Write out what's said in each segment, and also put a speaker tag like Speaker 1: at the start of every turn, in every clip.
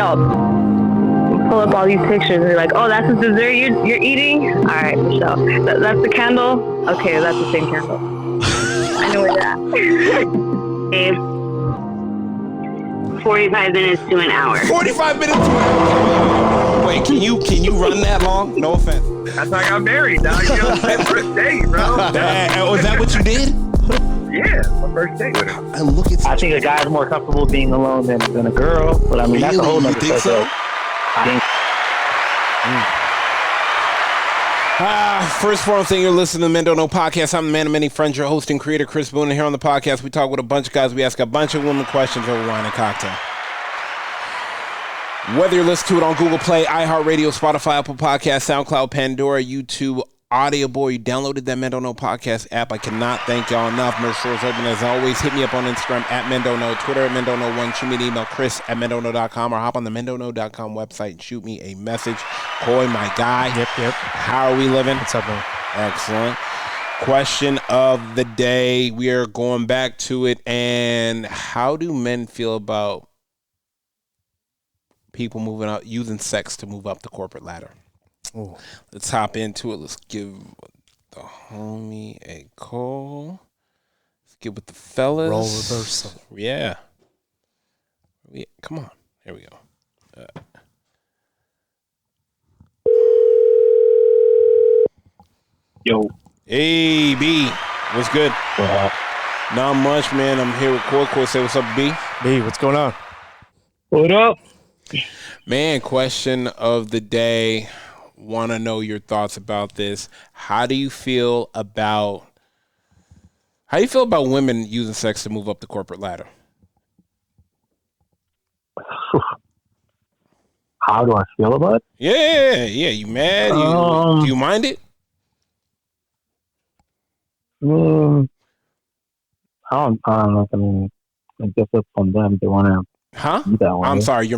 Speaker 1: Yelp. Pull up all these pictures and be like, oh, that's the dessert you're eating? All right, Michelle. That's the candle? Okay, that's the same candle. I know where that.
Speaker 2: 45 minutes to an hour.
Speaker 3: 45 minutes to an hour. Wait, can you run that long? No offense.
Speaker 4: That's how I got married, dog. You know, my first date, bro.
Speaker 3: Was that what you did?
Speaker 4: Yeah, my first date with her.
Speaker 3: And look at
Speaker 5: I think a guy's more comfortable being alone than a girl, but I mean, that's a whole
Speaker 3: you
Speaker 5: nother
Speaker 3: think so?
Speaker 5: subject. I think
Speaker 3: First forum thing, you're listening to the Men Don't Know podcast. I'm the man of many friends, your host and creator, Chris Boone. And here on the podcast, we talk with a bunch of guys. We ask a bunch of women questions over wine and cocktail. Whether you're listening to it on Google Play, iHeartRadio, Spotify, Apple Podcasts, SoundCloud, Pandora, YouTube, Audible, you downloaded that Men Don't Know podcast app. I cannot thank y'all enough. Merch stores open as always. Hit me up on Instagram at Men Don't Know, Twitter at Men Don't Know 1. Shoot me an email, Chris@MenDon'tKnow.com, or hop on the MenDon'tKnow.com website and shoot me a message. Coy, my guy.
Speaker 6: Yep.
Speaker 3: How are we living?
Speaker 6: What's up, man?
Speaker 3: Excellent. Question of the day. We are going back to it. And how do men feel about people moving out, using sex to move up the corporate ladder?
Speaker 6: Ooh.
Speaker 3: Let's hop into it. Let's give the homie a call. Let's get with the fellas.
Speaker 6: Role reversal.
Speaker 3: Yeah. Come on. Here we go.
Speaker 5: Yo.
Speaker 3: Hey, B. What's good? Not much, man. I'm here with Coy. Coy, say what's up, B.
Speaker 6: B, what's going on?
Speaker 5: What up?
Speaker 3: Man, question of the day. Want to know your thoughts about this. How do you feel about women using sex to move up the corporate ladder?
Speaker 5: How do I feel about it?
Speaker 3: Yeah. You mad? Do you mind it?
Speaker 5: I don't know. I mean, I guess it's on them. They want to be that way.
Speaker 3: I'm sorry.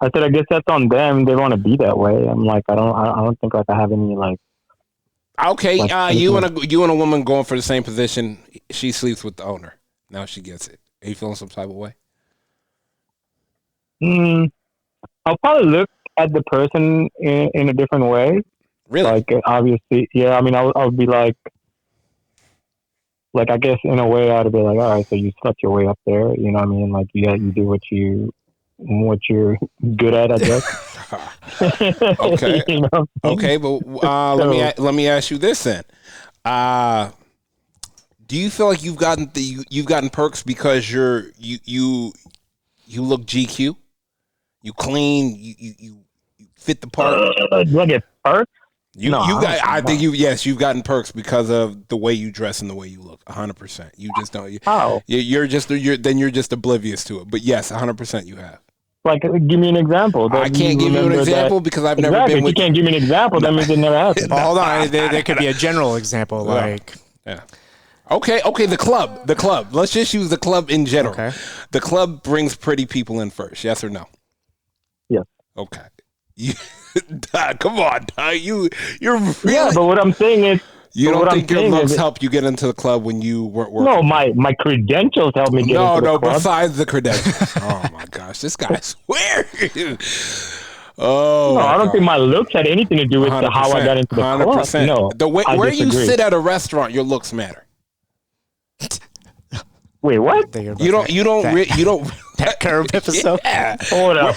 Speaker 5: I guess that's on them. They want to be that way. I'm like, I don't think like I have any like.
Speaker 3: Okay,
Speaker 5: like,
Speaker 3: you and a woman going for the same position. She sleeps with the owner. Now she gets it. Are you feeling some type of way?
Speaker 5: I'll probably look at the person in a different way.
Speaker 3: Really?
Speaker 5: Like, obviously, yeah. I mean, I'll be like, I guess in a way I'd be like, all right, so you slept your way up there. You know what I mean? Like, yeah, you do what you're good at, I guess.
Speaker 3: Okay.
Speaker 5: You know?
Speaker 3: Okay, but let me ask you this then. Do you feel like you've gotten perks because you look GQ? You clean, you fit the part.
Speaker 5: Do I get perks?
Speaker 3: You've gotten perks because of the way you dress and the way you look. 100%. You just don't. You're just oblivious to it. But yes, 100% you have.
Speaker 5: Like, give me an example.
Speaker 3: I can't give you an example because I've never been with.
Speaker 5: If you can't give me an example, that means it never happened.
Speaker 6: Well, hold on. There could be a general example, like.
Speaker 3: Yeah. Okay. The club. Let's just use the club in general.
Speaker 6: Okay.
Speaker 3: The club brings pretty people in first. Yes or no?
Speaker 5: Yes.
Speaker 3: Okay. Come on, you're really.
Speaker 5: Yeah, but what I'm saying is.
Speaker 3: You don't think your looks help you get into the club when you weren't working?
Speaker 5: No, my credentials help me get into the club.
Speaker 3: Besides the credentials. Oh, my gosh. This guy swears.
Speaker 5: No, I don't think my looks had anything to do with how I got into the 100%. Club. No,
Speaker 3: the way where you sit at a restaurant, your looks matter.
Speaker 5: Wait, what?
Speaker 3: You don't
Speaker 6: that curve episode.
Speaker 3: Yeah.
Speaker 5: Hold up.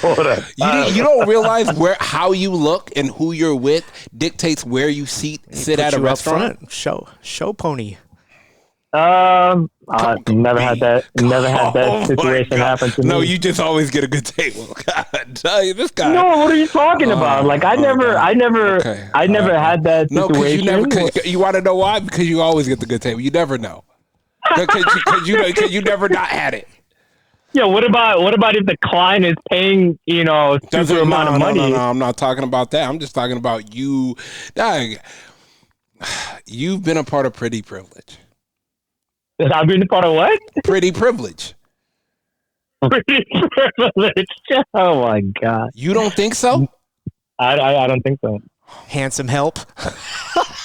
Speaker 3: You don't realize how you look and who you're with dictates where you sit at a restaurant.
Speaker 6: Show pony.
Speaker 5: I've never had that situation happen to me.
Speaker 3: No, you just always get a good table. God, tell you this guy.
Speaker 5: No, what are you talking about? Like I never had that situation.
Speaker 3: No, because you want to know why? Because you always get the good table. You never know. Because you never not had it.
Speaker 5: Yeah, what about if the client is paying, super amount of money?
Speaker 3: No, I'm not talking about that. I'm just talking about you. You've been a part of pretty privilege.
Speaker 5: I've been a part of what?
Speaker 3: Pretty privilege.
Speaker 5: Pretty privilege. Oh my God.
Speaker 3: You don't think so?
Speaker 5: I don't think so.
Speaker 6: handsome help.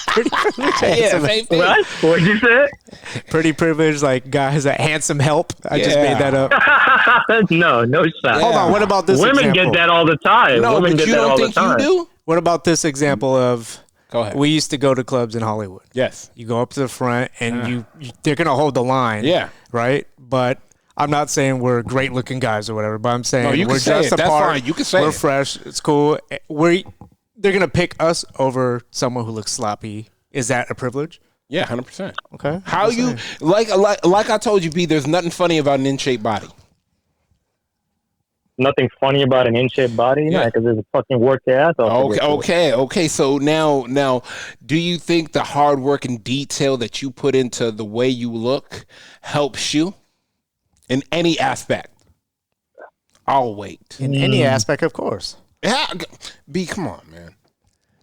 Speaker 6: Pretty privileged, handsome.
Speaker 3: same thing.
Speaker 4: What? What'd you say?
Speaker 6: Pretty privileged, like guys that handsome help. I just
Speaker 3: Yeah.
Speaker 6: made that up.
Speaker 4: No shot.
Speaker 6: Hold on. What about this
Speaker 4: Women
Speaker 6: example?
Speaker 4: get that all the time.
Speaker 3: No,
Speaker 4: Women
Speaker 3: but
Speaker 4: get
Speaker 3: you
Speaker 4: that
Speaker 3: don't
Speaker 4: all
Speaker 3: think
Speaker 4: the time.
Speaker 3: you do?
Speaker 6: What about this example of
Speaker 3: Go ahead.
Speaker 6: we used to go to clubs in Hollywood.
Speaker 3: Yes.
Speaker 6: You go up to the front and you they're gonna hold the line.
Speaker 3: Yeah.
Speaker 6: Right? But I'm not saying we're great looking guys or whatever, but I'm saying
Speaker 3: No, you can
Speaker 6: we're
Speaker 3: say
Speaker 6: just
Speaker 3: it. That's
Speaker 6: apart.
Speaker 3: fine. You can say
Speaker 6: we're
Speaker 3: it.
Speaker 6: fresh. It's cool. They're gonna pick us over someone who looks sloppy. Is that a privilege?
Speaker 3: Yeah, 100%.
Speaker 6: Okay.
Speaker 3: How you like I told you, B, there's nothing funny about an in-shape body.
Speaker 5: Nothing funny about an in-shape body,
Speaker 3: Yeah.
Speaker 5: because there's a fucking work your ass off. to get to it.
Speaker 3: Okay. So now, do you think the hard work and detail that you put into the way you look helps you in any aspect? I'll wait.
Speaker 6: In any aspect, of course.
Speaker 3: Yeah, B, come on, man.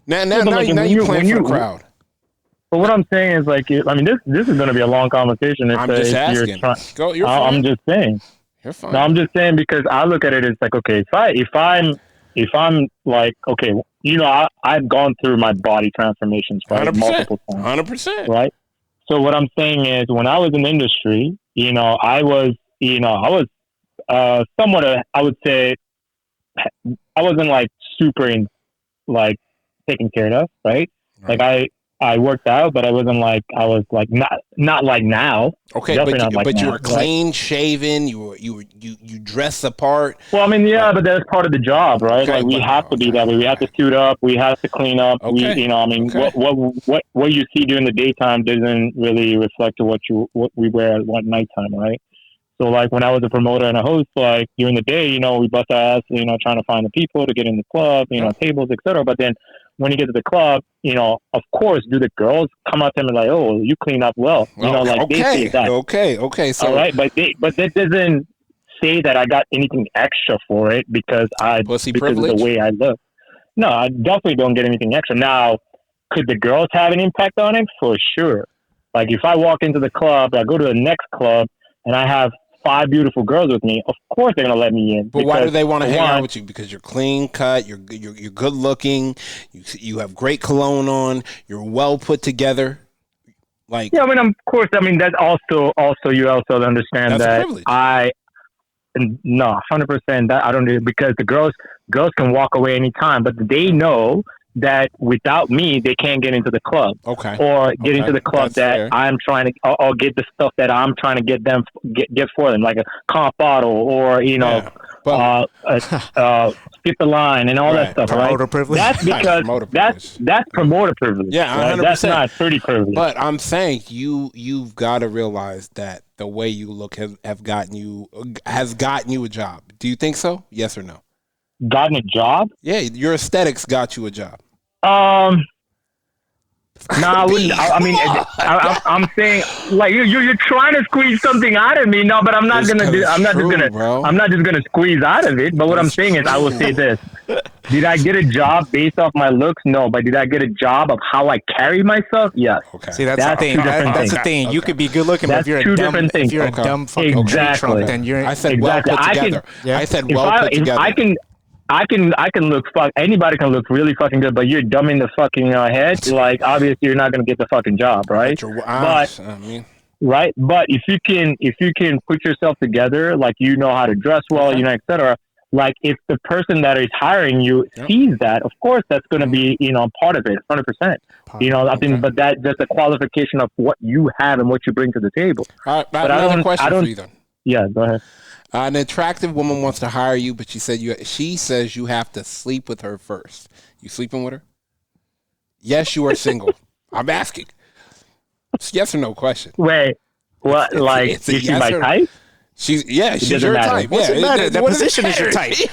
Speaker 3: Now
Speaker 5: but like,
Speaker 3: you're
Speaker 5: when you-
Speaker 3: playing
Speaker 5: when
Speaker 3: for the
Speaker 5: you-
Speaker 3: crowd.
Speaker 5: But what I'm saying is, like, I mean, this is going to be a long conversation.
Speaker 3: I'm just asking.
Speaker 5: You're trying.
Speaker 3: Go, you're fine.
Speaker 5: I'm just saying.
Speaker 3: You're fine.
Speaker 5: No, I'm just saying because I look at it as like, okay, if I'm like, okay, I've gone through my body transformations, right,
Speaker 3: 100%.
Speaker 5: multiple times,
Speaker 3: 100%.
Speaker 5: right? So what I'm saying is, when I was in the industry, I was somewhat, I would say, I wasn't like super like taken care of, right?
Speaker 3: Right.
Speaker 5: Like I worked out, but I wasn't like, I was like not like now.
Speaker 3: Okay,
Speaker 5: Definitely not like
Speaker 3: but you
Speaker 5: now,
Speaker 3: were
Speaker 5: right?
Speaker 3: clean shaven. You dress the part.
Speaker 5: Well, I mean, yeah, but that's part of the job, right?
Speaker 3: Okay,
Speaker 5: like we
Speaker 3: but-
Speaker 5: have to be that way. We have to suit up. We have to clean up.
Speaker 3: Okay, okay.
Speaker 5: What you see during the daytime doesn't really reflect to what we wear at nighttime, right? So, like when I was a promoter and a host, like during the day, we bust our ass, trying to find the people to get in the club, tables, etc. But then when you get to the club, of course, do the girls come out to me like, "Oh, you clean up well," like they say that.
Speaker 3: Okay. So
Speaker 5: All right, but that doesn't say that I got anything extra for it because
Speaker 3: Pussy
Speaker 5: because of
Speaker 3: privilege?
Speaker 5: the way I look. No, I definitely don't get anything extra. Now, could the girls have an impact on it? For sure. Like if I walk into the club, I go to the next club, and I have 5 beautiful girls with me, of course they're gonna let me in.
Speaker 3: But why do they want to hang out
Speaker 5: one,
Speaker 3: with you? Because you're clean cut, you're good looking, you have great cologne on, you're well put together. Like
Speaker 5: Yeah, I mean, of course. I mean, that's also you also understand
Speaker 3: That's a
Speaker 5: that
Speaker 3: privilege.
Speaker 5: no, 100%. That I don't do because the girls can walk away anytime, but they know that without me, they can't get into the club.
Speaker 3: Okay.
Speaker 5: Or get
Speaker 3: Okay.
Speaker 5: into the club
Speaker 3: That's
Speaker 5: that
Speaker 3: fair.
Speaker 5: I'm trying to, or get the stuff that I'm trying to get them get for them, like a comp bottle, or
Speaker 3: Yeah. But
Speaker 5: skip the line and all that
Speaker 3: Right.
Speaker 5: stuff, right?
Speaker 6: Promoter privilege.
Speaker 5: That's
Speaker 3: Right,
Speaker 5: because
Speaker 3: promoter
Speaker 5: that's promoter privilege.
Speaker 3: Yeah,
Speaker 5: right?
Speaker 3: 100%.
Speaker 5: That's not pretty privilege.
Speaker 3: but I'm saying you've got to realize that the way you look has gotten you a job. Do you think so? Yes or no?
Speaker 5: Gotten a job?
Speaker 3: Yeah, your aesthetics got you a job.
Speaker 5: No, I wouldn't. I mean, I'm saying like you're trying to squeeze something out of me. No, but I'm not
Speaker 3: It's
Speaker 5: gonna do. I'm not
Speaker 3: true,
Speaker 5: just gonna.
Speaker 3: bro.
Speaker 5: I'm not just gonna squeeze out of it. But what I'm
Speaker 3: It's
Speaker 5: saying is, I will say this: did I get a job based off my looks? No, but did I get a job of how I carry myself? Yes.
Speaker 3: Okay.
Speaker 6: See, that's
Speaker 5: That's
Speaker 6: the thing.
Speaker 5: two different
Speaker 6: That's the
Speaker 5: things.
Speaker 6: thing. You could be good looking, but
Speaker 5: That's
Speaker 6: if you're
Speaker 5: two
Speaker 6: a dumb,
Speaker 5: different things.
Speaker 6: if you're
Speaker 3: Okay.
Speaker 6: a dumb fucking tree
Speaker 5: Exactly.
Speaker 6: trunk, then you're.
Speaker 3: I said
Speaker 5: Exactly.
Speaker 3: well put together.
Speaker 6: Yeah.
Speaker 3: I said
Speaker 5: If
Speaker 3: well put together.
Speaker 5: I can look anybody can look really fucking good, but you're dumb in the fucking head. Like obviously you're not gonna get the fucking job, right?
Speaker 3: But I mean,
Speaker 5: Right, but if you can put yourself together, like how to dress well,
Speaker 3: Okay.
Speaker 5: etc. Like if the person that is hiring you
Speaker 3: Yep.
Speaker 5: sees that, of course that's going to be part of it, 100%. I think, but that's a qualification of what you have and what you bring to the table.
Speaker 3: all right, I
Speaker 5: But
Speaker 3: have
Speaker 5: I
Speaker 3: another
Speaker 5: don't-
Speaker 3: question
Speaker 5: I don't-
Speaker 3: for you then.
Speaker 5: Yeah, go ahead.
Speaker 3: An attractive woman wants to hire you, but she says you have to sleep with her first. You sleeping with her? Yes, you are single. I'm asking. It's yes or no question.
Speaker 5: Wait, what?
Speaker 3: It's-
Speaker 5: Like
Speaker 3: it's a
Speaker 5: is she
Speaker 3: yes
Speaker 5: my
Speaker 3: or-
Speaker 5: type?
Speaker 3: She's she's
Speaker 5: doesn't
Speaker 3: your
Speaker 5: matter.
Speaker 3: type.
Speaker 6: What's
Speaker 3: yeah,
Speaker 6: it matter? That
Speaker 3: what does it
Speaker 6: position is your
Speaker 3: matter?
Speaker 6: type.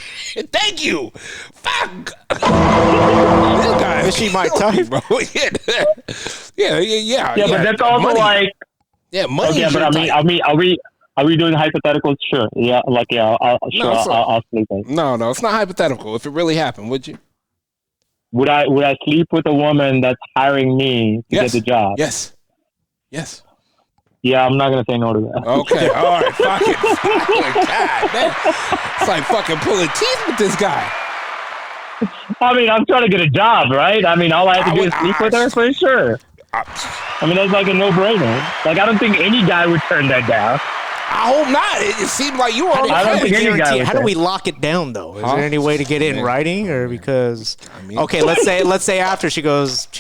Speaker 3: Thank you. Fuck. This guy
Speaker 6: Is she my type?
Speaker 3: bro. Yeah.
Speaker 5: Yeah, but that's also
Speaker 3: money.
Speaker 5: like
Speaker 3: money.
Speaker 5: okay,
Speaker 3: is
Speaker 5: but
Speaker 3: your
Speaker 5: I mean,
Speaker 3: type.
Speaker 5: are we doing hypotheticals? Sure. Yeah, like I'll
Speaker 3: it's
Speaker 5: I'll sleep with.
Speaker 3: No, it's not hypothetical. If it really happened, would you?
Speaker 5: Would I sleep with a woman that's hiring me to
Speaker 3: Yes.
Speaker 5: get the job?
Speaker 3: Yes.
Speaker 5: Yeah, I'm not gonna say no to that.
Speaker 3: Okay. All right. Fuck it. God, man. It's like fucking pulling teeth with this guy.
Speaker 5: I mean, I'm trying to get a job, right? I mean, all I have to do is sleep with her for sure. I mean, that's like a no-brainer. Like, I don't think any guy would turn that down.
Speaker 3: I hope not. It seemed like you were on the
Speaker 5: I don't
Speaker 3: fence.
Speaker 5: think any guy would
Speaker 6: How do
Speaker 5: say.
Speaker 6: we lock it down though? Is there any way to get it in writing, or because?
Speaker 3: mean-
Speaker 6: Okay, let's say after she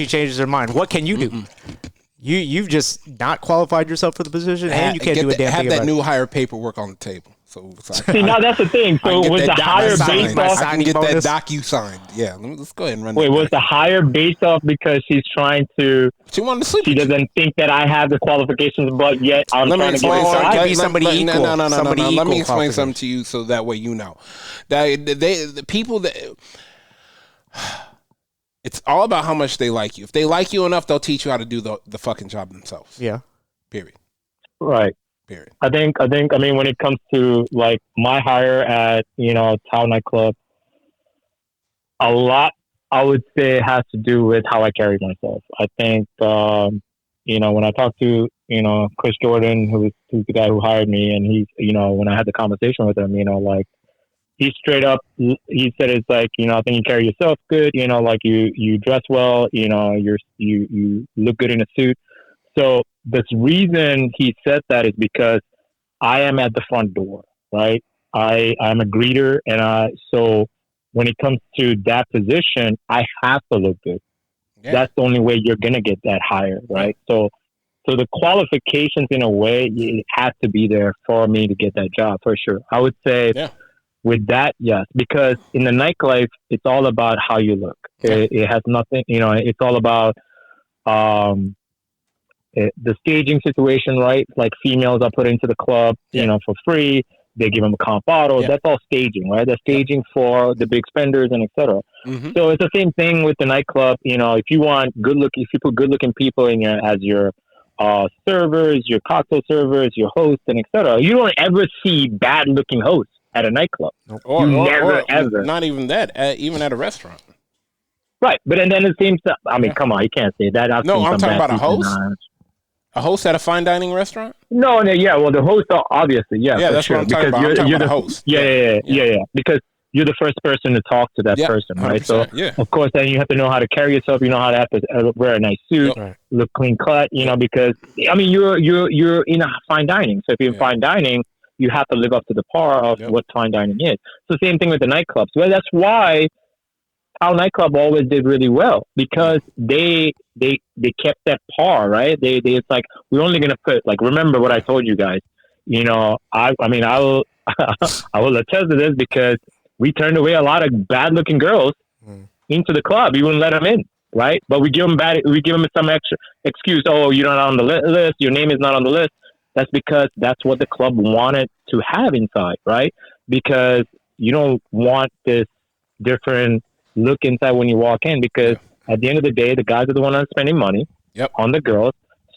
Speaker 6: changes her mind. What can you do? You've just not qualified yourself for the position, and you can't do a damn
Speaker 3: have
Speaker 6: thing
Speaker 3: that
Speaker 6: about
Speaker 3: new hire paperwork on the table. So
Speaker 5: See, now that's the thing.
Speaker 3: I can
Speaker 5: So
Speaker 3: get
Speaker 5: was
Speaker 3: that
Speaker 5: the
Speaker 3: doc
Speaker 5: hire
Speaker 3: signed.
Speaker 5: based
Speaker 6: My
Speaker 5: off?
Speaker 3: I can get
Speaker 6: bonus?
Speaker 3: that docu signed. Yeah, let's go ahead and run.
Speaker 5: Wait,
Speaker 3: that
Speaker 5: was
Speaker 3: back.
Speaker 5: the hire based off because she's trying to?
Speaker 3: She wanted to sleep.
Speaker 5: She
Speaker 3: with you.
Speaker 5: doesn't think that I have the qualifications, but yet I'm
Speaker 3: Let me
Speaker 5: trying to get
Speaker 3: explain
Speaker 5: inside.
Speaker 3: something.
Speaker 6: It could be somebody equal.
Speaker 3: No.
Speaker 6: Somebody
Speaker 3: Let me
Speaker 6: equal
Speaker 3: explain something
Speaker 6: qualification.
Speaker 3: to you so that way you know. That the people that it's all about how much they like you. If they like you enough, they'll teach you how to do the fucking job themselves.
Speaker 6: Yeah.
Speaker 3: Period.
Speaker 5: Right.
Speaker 3: Period.
Speaker 5: I mean, when it comes to like my hire at, Town Nightclub, a lot, I would say, has to do with how I carry myself. I think, when I talked to, Chris Jordan, who's the guy who hired me, and he's, when I had the conversation with him, like, he straight up, he said, it's like, I think you carry yourself good, like you dress well, you look good in a suit. So the reason he said that is because I am at the front door, right? I'm a greeter, and so when it comes to that position, I have to look good.
Speaker 3: Yeah.
Speaker 5: That's the only way you're gonna get that hire, right? So the qualifications, in a way, it has to be there for me to get that job for sure. I would say with that, yes, because in the nightlife, it's all about how you look. It has nothing, it's all about the staging situation, right? Like females are put into the club, for free. They give them a comp bottle.
Speaker 3: Yeah.
Speaker 5: That's all staging, right? That's staging for the big spenders and etc.
Speaker 3: Mm-hmm.
Speaker 5: So it's the same thing with the nightclub. If you want if you put good looking people in as your servers, your cocktail servers, your hosts, and etc. You don't ever see bad looking hosts at a nightclub.
Speaker 3: Or
Speaker 5: ever.
Speaker 3: Not even that. Even at a restaurant.
Speaker 5: Right, but then it seems to. I mean, come on, you can't say that.
Speaker 3: No, I'm talking about a host.
Speaker 5: host.
Speaker 3: A host at a fine dining restaurant?
Speaker 5: No, yeah. Well, the host, obviously, yeah.
Speaker 3: Yeah,
Speaker 5: for
Speaker 3: that's
Speaker 5: sure,
Speaker 3: what I'm talking
Speaker 5: because
Speaker 3: about. I'm talking
Speaker 5: you're
Speaker 3: about
Speaker 5: the
Speaker 3: a host.
Speaker 5: Yeah. Because you're the first person to talk to that person, right? So,
Speaker 3: 100%,
Speaker 5: of course, then you have to know how to carry yourself. You know how to have to wear a nice suit,
Speaker 6: Right.
Speaker 5: look clean cut. Because I mean, you're in a fine dining. So if you're in fine dining, you have to live up to the par of what fine dining is. So same thing with the nightclubs. Well, that's why our nightclub always did really well, because they kept that par, right? They it's like, we're only gonna put, like, remember what I told you guys. I will I will attest to this, because we turned away a lot of bad looking girls into the club. We wouldn't let them in, right? But we give them some extra excuse. Oh, you're not on the list. Your name is not on the list. That's because that's what the club wanted to have inside, right? Because you don't want this different look inside when you walk in, because at the end of the day, the guys are the ones spending money on the girls.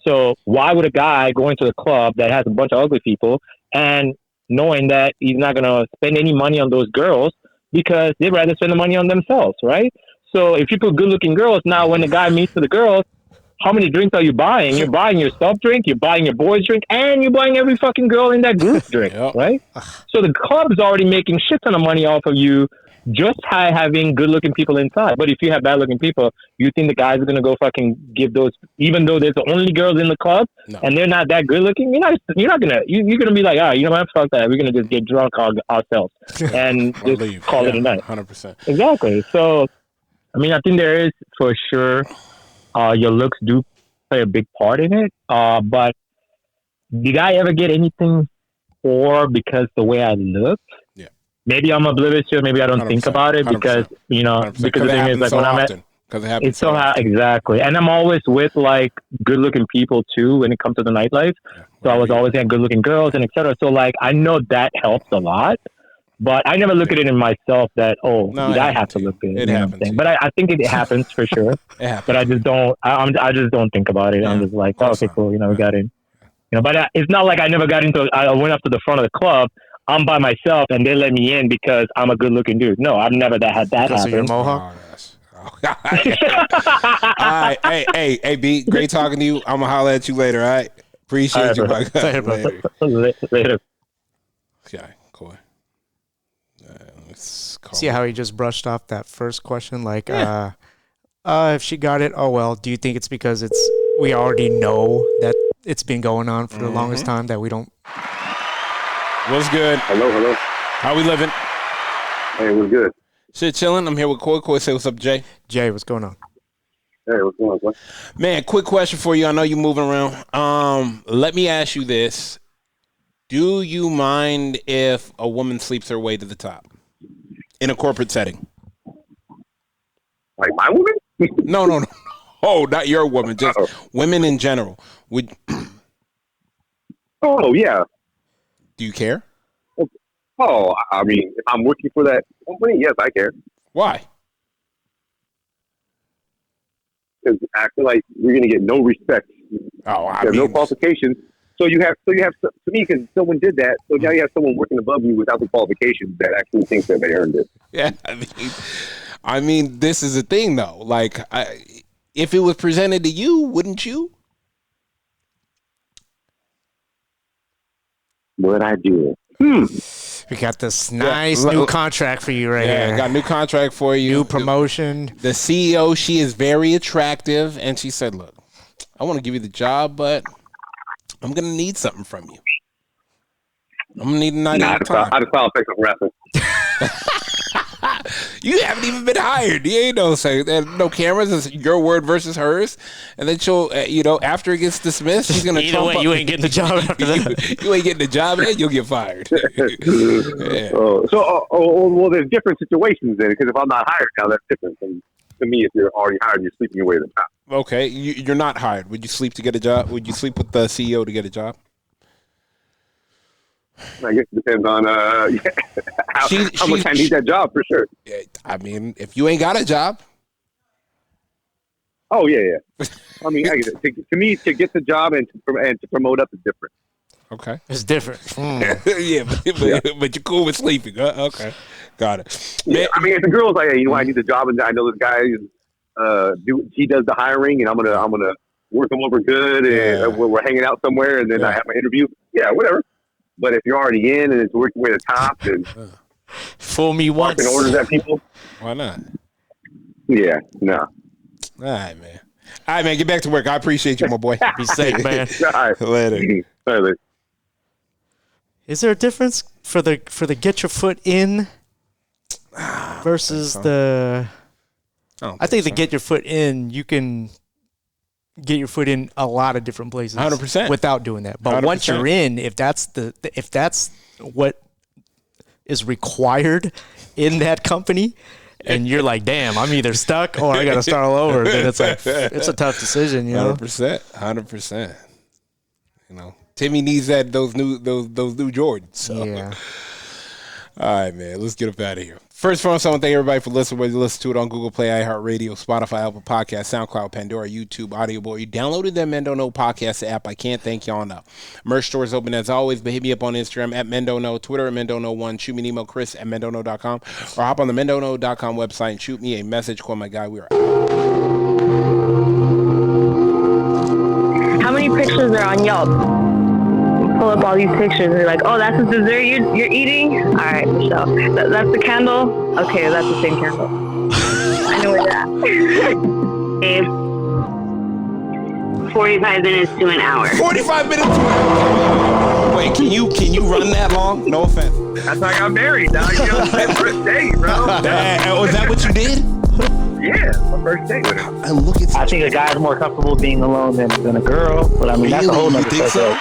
Speaker 5: So why would a guy go into a club that has a bunch of ugly people and knowing that he's not going to spend any money on those girls, because they'd rather spend the money on themselves, right? So if you put good-looking girls, now when the guy meets with the girls, how many drinks are you buying? You're buying your self drink, you're buying your boy's drink, and you're buying every fucking girl in that group drink, right? So the club is already making shit ton of money off of you just by having good-looking people inside. But if you have bad-looking people, you think the guys are going to go fucking give those, even though there's only girls in the club and they're not that good-looking, you're not going to, you're going to be like, you know what, fuck that. We're going to just get drunk ourselves and just call it a night.
Speaker 3: 100%.
Speaker 5: Exactly. So, I mean, I think there is, for sure, your looks do play a big part in it. But did I ever get anything for because the way I look?
Speaker 3: Yeah.
Speaker 5: Maybe I'm oblivious to it. Maybe I don't think about it because,
Speaker 3: 100%.
Speaker 5: because the thing is, like, when I'm at,
Speaker 3: because it happens
Speaker 5: it's so exactly. And I'm always with, like, good looking people too when it comes to the nightlife. So I was always at good looking girls and etc. So, like, I know that helps a lot. But I never look at it in myself that, I have to look good.
Speaker 3: It happens.
Speaker 5: But I think it happens for sure.
Speaker 3: It happens.
Speaker 5: But I just don't. I just don't think about it. I'm just like, okay, cool. We got in. But it's not like I never got into. I went up to the front of the club. I'm by myself, and they let me in because I'm a good-looking dude. No, I've never had that
Speaker 6: Because of your
Speaker 5: happen.
Speaker 6: mohawk?
Speaker 3: All right. Hey, B, great talking to you. I'm going to holler at you later, all right? Appreciate you, my guy.
Speaker 6: Later, bro.
Speaker 5: Later.
Speaker 3: Okay, cool. Let
Speaker 6: See how he just brushed off that first question? Like, if she got it, oh well. Do you think it's because we already know that it's been going on for the longest time that we don't?
Speaker 3: What's good?
Speaker 2: Hello.
Speaker 3: How we living?
Speaker 2: Hey, what's good?
Speaker 3: Shit, chilling. I'm here with Koi. Koi, say what's up, Jay.
Speaker 6: Jay, what's going on?
Speaker 2: Hey, what's going on, boy?
Speaker 3: Man, quick question for you. I know you're moving around. Let me ask you this. Do you mind if a woman sleeps her way to the top in a corporate setting?
Speaker 2: Like my woman?
Speaker 3: No. Oh, not your woman. Just women in general. Would
Speaker 2: Oh, yeah.
Speaker 3: do you care?
Speaker 2: Oh, I mean, if I'm working for that company, yes, I care.
Speaker 3: Why?
Speaker 2: Because I feel like you're going to get no respect.
Speaker 3: Oh, I
Speaker 2: There's
Speaker 3: mean,
Speaker 2: no qualifications. So you have to me, because someone did that. So now you have someone working above you without the qualifications that actually thinks that they earned it.
Speaker 3: yeah. I mean, this is the thing though. Like, if it was presented to you, wouldn't you?
Speaker 2: What I do?
Speaker 6: We got this nice new contract for you right
Speaker 3: Yeah,
Speaker 6: here.
Speaker 3: got a new contract for you.
Speaker 6: New promotion.
Speaker 3: The CEO, she is very attractive, and she said, "Look, I want to give you the job, but I'm gonna need something from you. I'm gonna need a night
Speaker 2: Nah,
Speaker 3: of time.
Speaker 2: I just filed for harassment.
Speaker 3: You haven't even been hired. You ain't no cameras. It's your word versus hers, and then she'll, after it gets dismissed, she's gonna.
Speaker 6: Either way, you ain't getting the job after that.
Speaker 3: You ain't getting the job, and you'll get fired. Yeah.
Speaker 2: Well, there's different situations then, because if I'm not hired now, that's different. And to me, if you're already hired, you're sleeping your way to the top.
Speaker 3: Okay, you're not hired. Would you sleep to get a job? Would you sleep with the CEO to get a job?
Speaker 2: I guess it depends on how much I need that job, for sure.
Speaker 3: I mean, if you ain't got a job.
Speaker 2: Oh, yeah. I mean, to me, to get the job and to promote up is different.
Speaker 3: Okay.
Speaker 6: It's different.
Speaker 3: Yeah, but you're cool with sleeping. Okay. Got it.
Speaker 2: Yeah, I mean, if the girl's like, hey, I need the job, and I know this guy he does the hiring, and I'm gonna work him over good, and we're hanging out somewhere, and then I have my interview. Yeah, whatever. But if you're already in and it's working way to the top, then
Speaker 6: fool me once.
Speaker 2: and orders at people.
Speaker 3: Why not?
Speaker 2: Yeah, no.
Speaker 3: All right, man. Get back to work. I appreciate you, my boy.
Speaker 6: Be safe, man.
Speaker 2: All right.
Speaker 3: Later.
Speaker 6: Is there a difference for the get your foot in versus the? I think the get your foot in, you can get your foot in a lot of different places
Speaker 3: 100%
Speaker 6: without doing that. But
Speaker 3: 100%.
Speaker 6: once you're in, if that's what is required in that company, and you're like, damn, I'm either stuck or I got to start all over, then it's like it's a tough decision,
Speaker 3: 100%. Timmy needs those new Jordans. So.
Speaker 6: Yeah.
Speaker 3: All right, man. Let's get up out of here. First, I want to thank everybody for listening. Whether you listen to it on Google Play, iHeartRadio, Spotify, Apple Podcasts, SoundCloud, Pandora, YouTube, Audio Boy. You downloaded that Mendo No podcast app. I can't thank y'all enough. Merch store is open as always, but hit me up on Instagram at Mendo No, Twitter at Mendo No1. Shoot me an email, Chris at MendoNo.com, or hop on the MendoNo.com website and shoot me a message. Call my guy. We are out.
Speaker 1: How many pictures are on Yelp? Pull up all these pictures and be like, oh, that's the dessert you're eating? All right, Michelle. That's the candle? Okay, that's the same candle. I know where that.
Speaker 7: 45 minutes to an hour.
Speaker 3: 45 minutes to an hour. Wait, can you run that long? No offense.
Speaker 2: That's how I got married. Now you know, first date, bro.
Speaker 3: Was that what you did?
Speaker 2: Yeah, my first date with her.
Speaker 3: And look at
Speaker 8: I think a guy's more comfortable being alone than a girl, but I mean, that's a whole
Speaker 3: You
Speaker 8: nother
Speaker 3: think so?